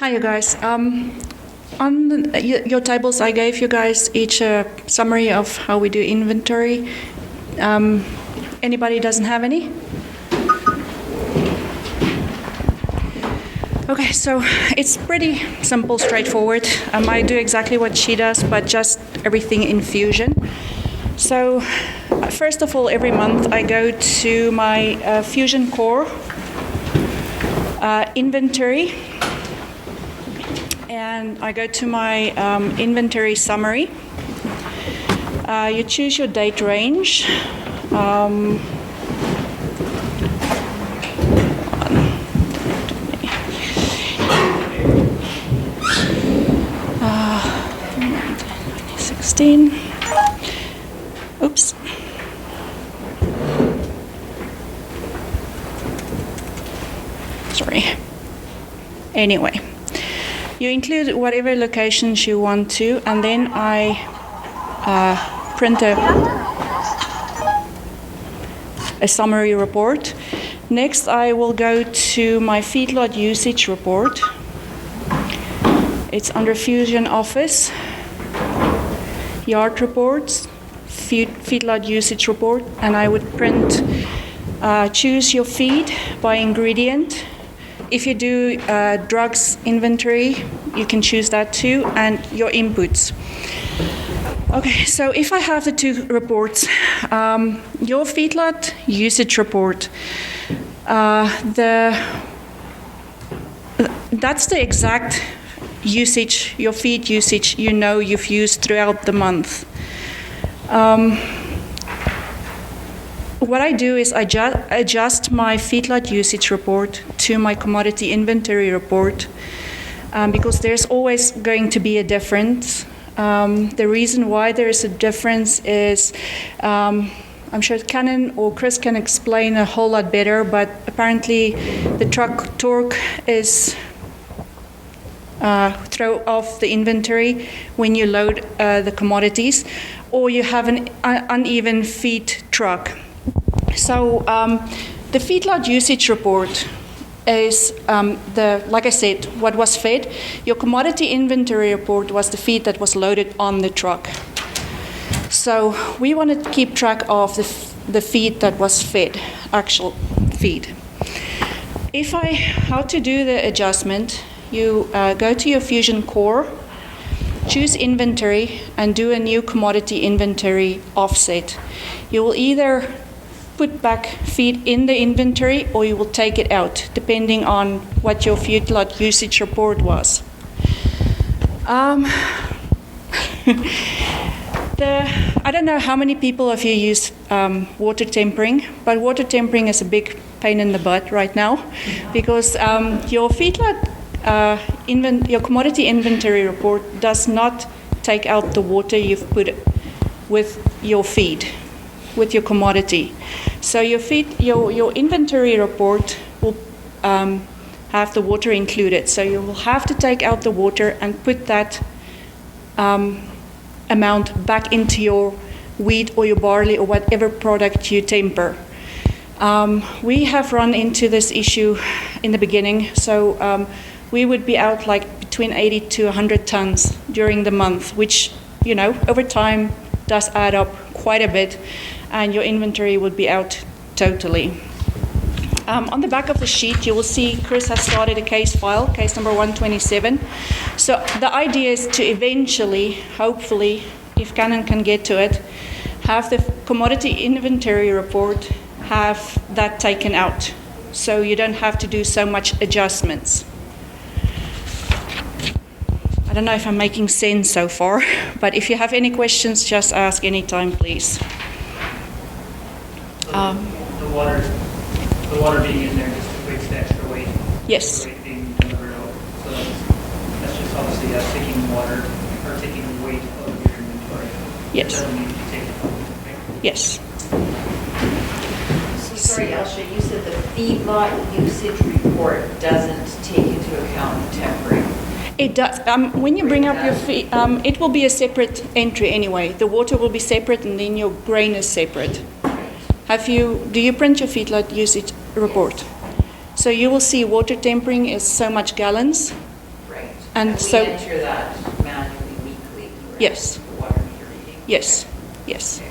Hi, you guys. On your tables, I gave you guys each a summary of how we do inventory. Anybody doesn't have any? Okay, so it's pretty simple, straightforward. I do exactly what she does, but just everything in Fusion. So first of all, every month I go to my Fusion Core inventory, and I go to my inventory summary. You choose your date range. Oops. Sorry. Anyway, you include whatever locations you want to, and then I print a summary report. Next, I will go to my Feedlot usage report. It's under Fusion Office, Yard Reports, Feedlot usage report, and I would print, choose your feed by ingredient. If you do drugs inventory, you can choose that too, and your inputs. Okay, so if I have the two reports, your Feedlot usage report, that's the exact usage, your feed usage, you know you've used throughout the month. What I do is I adjust my Feedlot usage report to my commodity inventory report because there's always going to be a difference. The reason why there is a difference is, I'm sure Canon or Chris can explain a whole lot better, but apparently the truck torque is throw off the inventory when you load the commodities, or you have an uneven feed truck. So the Feedlot usage report is like I said, what was fed. Your commodity inventory report was the feed that was loaded on the truck. So we want to keep track of the feed that was fed, actual feed. How to do the adjustment, you go to your Fusion Core, choose inventory, and do a new commodity inventory offset. You will either put back feed in the inventory or you will take it out, depending on what your Feedlot usage report was. I don't know how many people of you use water tempering, but water tempering is a big pain in the butt right now because your Feedlot your commodity inventory report does not take out the water you've put with your feed, with your commodity. So your inventory report will have the water included. So you will have to take out the water and put that amount back into your wheat or your barley or whatever product you temper. We have run into this issue in the beginning, so we would be out like between 80 to 100 tons during the month, which, over time does add up quite a bit, and your inventory would be out totally. On the back of the sheet, you will see Chris has started a case file, case number 127. So the idea is to eventually, hopefully, if Canon can get to it, have the commodity inventory report, have that taken out. So you don't have to do so much adjustments. I don't know if I'm making sense so far, but if you have any questions, just ask anytime, please. The water being in there just equates to extra weight. Yes. The weight being delivered out. So that's just obviously taking water or taking the weight of your inventory. Yes. It doesn't need to be taken out, right? Yes. So sorry, Elsha, you said the Feedlot usage report doesn't take into account tempering. It does. When you bring up your feed, it will be a separate entry anyway. The water will be separate, and then your grain is separate. Do you print your Feedlot usage report? So you will see water tempering is so much gallons. Right. And we so, enter that manually weekly, correct? Yes. The water meter reading? yes, yes.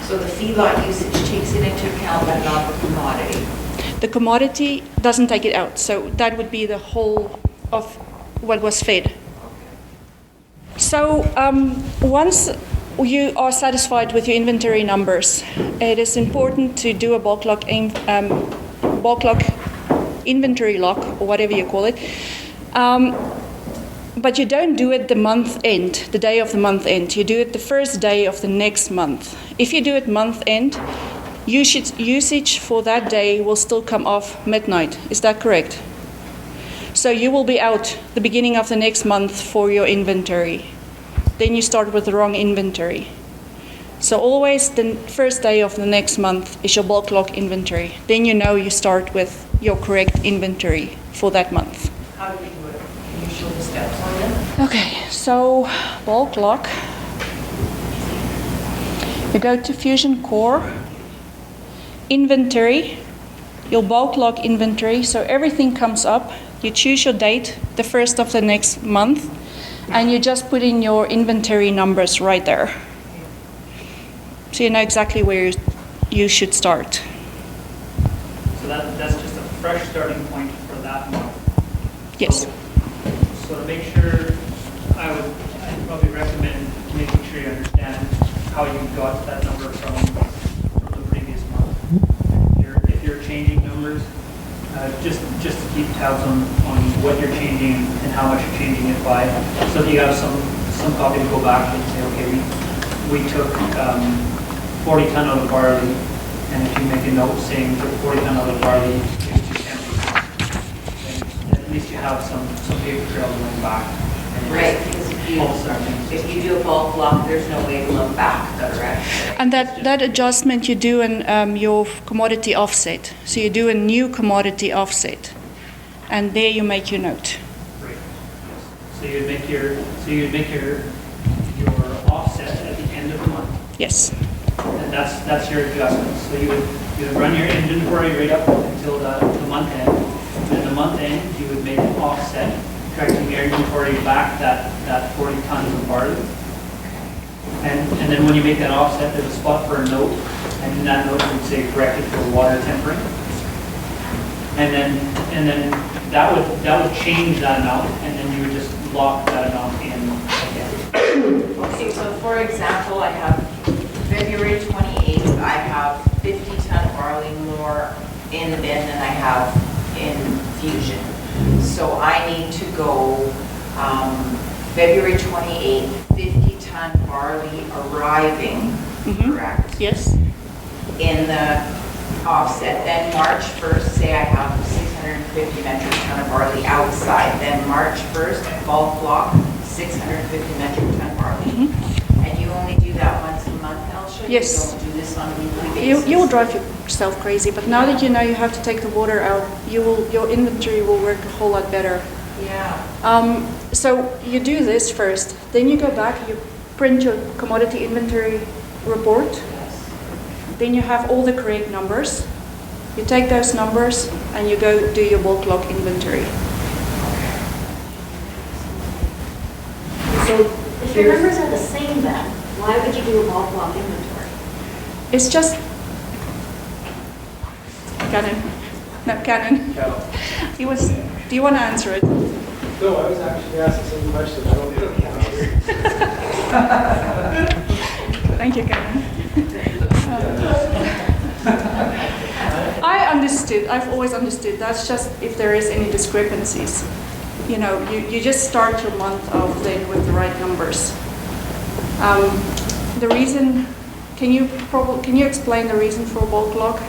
So the feedlot usage takes it into account, but not the commodity? The commodity doesn't take it out, so that would be the whole of what was fed. So once you are satisfied with your inventory numbers, it is important to do a bulk log inventory log, or whatever you call it. But you don't do it the month end, the day of the month end. You do it the first day of the next month. If you do it month end, usage for that day will still come off midnight. Is that correct? So you will be out the beginning of the next month for your inventory. Then you start with the wrong inventory. So always the first day of the next month is your bulk log inventory. Then you know you start with your correct inventory for that month. How do we do it? Can you show the steps on it? Okay, so bulk log. You go to Fusion Core, inventory, your bulk log inventory. So everything comes up. You choose your date, the first of the next month, and you just put in your inventory numbers right there. So you know exactly where you should start. So that's just a fresh starting point for that month. Yes. So to make sure, I'd probably recommend making sure you understand how you got that number from the previous month. If you're changing numbers, just to keep tabs on what you're changing and how much you're changing it by, so that you have some copy to go back and say, okay, we took 40 ton out of barley, and if you make a note saying we took 40 ton out of barley, here's 2 empties. Then at least you have some paper trail going back. And Right, because if you do a bulk log, there's no way to look back, correct? And that adjustment you do in your commodity offset. So you do a new commodity offset, and there you make your note. Right. So you'd make your offset at the end of the month, Yes. and that's your adjustment. So you would run your inventory right up until the month end. And the month end, you would make an offset, correcting your inventory back that 40 tons of barley. And then when you make that offset, there's a spot for a note, and in that note would say corrected for water tempering. And then that would change that amount, and then you would just lock that amount in again. Okay, so for example, I have February 28th, I have 50 ton barley more in the bin than I have in Fusion. So I need to go February 28th, 50 ton barley arriving, correct? Yes. In the offset. Then March 1st, say I have 650 metric ton of barley outside. Then March 1st, bulk block, 650 metric ton barley. And you only do that once a month, Elsha? Yes. You don't do this on a weekly basis? You will drive yourself crazy, but now that you know you have to take the water out, your inventory will work a whole lot better. Yeah. So you do this first, then you go back, you print your commodity inventory report, Yes. then you have all the correct numbers. You take those numbers and you go do your bulk log inventory. So if your numbers are the same then, why would you do a bulk log inventory? It's just Cannon. No, Cannon. He was. Do you want to answer it? No, I was actually asking the same question. I don't know the answer. Thank you, Cannon. I understood. I've always understood. That's just if there is any discrepancies. You know, you just start your month off then with the right numbers. The reason, can you explain the reason for bulk log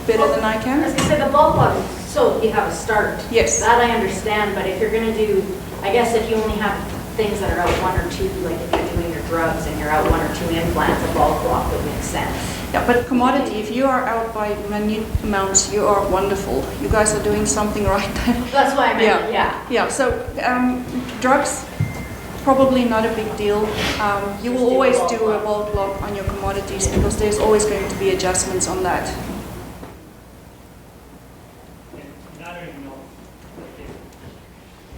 better than I can? As I said, the bulk log, so you have a start. Yes. That I understand, but if you're gonna do, I guess if you only have things that are out 1 or 2, like if you're doing your drugs and you're out 1 or 2 implants, a bulk log would make sense. Yeah, but commodity, if you are out by minute amounts, you are wonderful. You guys are doing something right there. That's why I meant, yeah. Yeah, so drugs, probably not a big deal. You will always do a bulk log on your commodities because there's always going to be adjustments on that. I don't even know.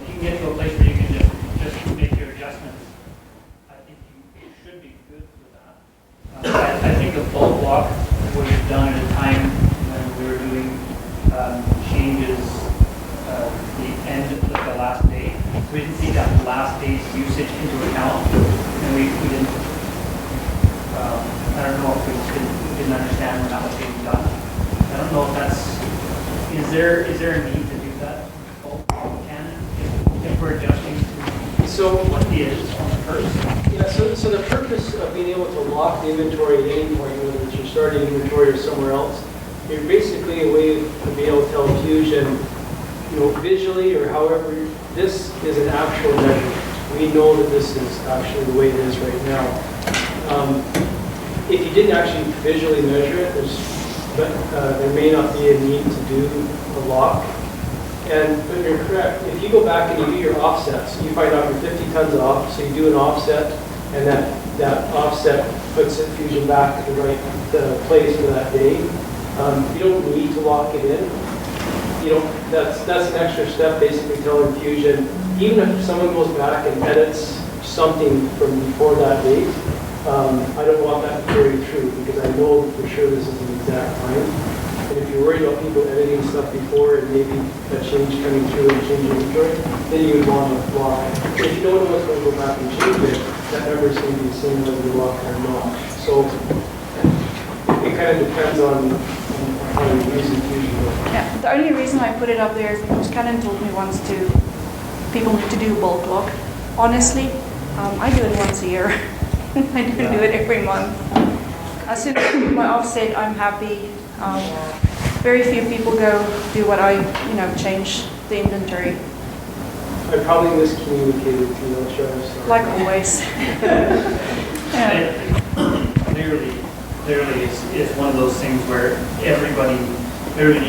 You can get to a place know if that's, is there a need to do that? If we're adjusting to So, what it is on the first? yeah, so the purpose of being able to lock the inventory at any point, whether it's your starting inventory or somewhere else, you're basically a way to be able to tell Fusion, visually or however, this is an actual measurement. We know that this is actually the way it is right now. If you didn't actually visually measure it, there may not be a need to do a lock. But you're correct. If you go back and you do your offsets, you find out you're 50 tons off, so you do an offset, and that offset puts it Fusion back at the right place for that day. You don't need to lock it in. That's an extra step, basically telling Fusion, even if someone goes back and edits something from before that date, I don't want that to carry through because I know for sure this is an exact time. And if you're worried about people editing stuff before and maybe a change coming through and changing inventory, then you would want to lock it. If you don't know what's going to go back and change it, that number is going to be the same whether you lock it or not. So it kind of depends on how you're using Fusion. Yeah, the only reason I put it up there is because Canon told me once people need to do bulk lock. Honestly, I do it once a year. I don't do it every month. As soon as I do my offset, I'm happy. Very few people go do what I, change the inventory. I probably miscommunicated to you, sure. Like always. Yeah. Clearly is one of those things where everybody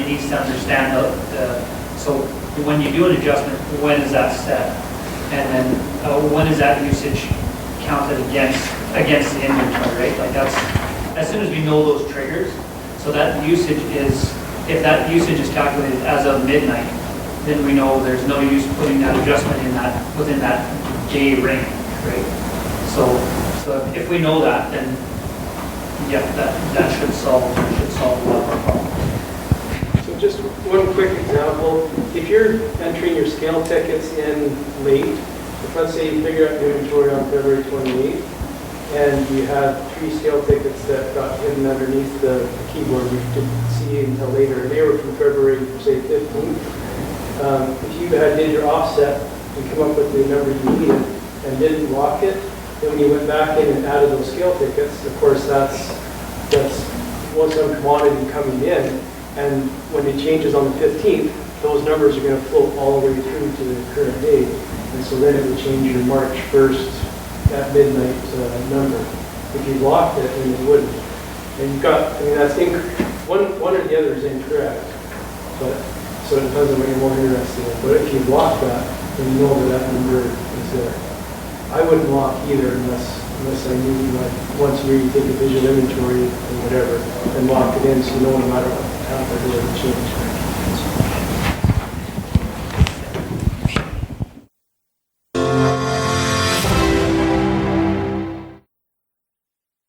needs to understand so when you do an adjustment, when is that set? And then when is that usage counted against the inventory, right? Like that's, as soon as we know those triggers, so that usage is, if that usage is calculated as of midnight, then we know there's no use putting that adjustment within that day range, right? So if we know that, then yeah, that should solve a lot of our problems. So just one quick example. If you're entering your scale tickets in late, if let's say you figure out your inventory on February 28th, and you had 3 scale tickets that got hidden underneath the keyboard you didn't see until later, and they were from February, say, 15th. If you did your offset and come up with the number you needed and didn't lock it, then when you went back in and added those scale tickets, of course that's one some commodity coming in, and when it changes on the 15th, those numbers are going to float all the way through to the current date, and so then it would change your March 1st at midnight number. If you locked it, then it wouldn't. And you've got, that's one or the other is incorrect, but so it depends on what you're more interested in. But if you block that, then you know that number is there. I wouldn't lock either unless I knew, like, once a year you take a visual inventory or whatever and lock it in so you know no matter what happens, it doesn't change.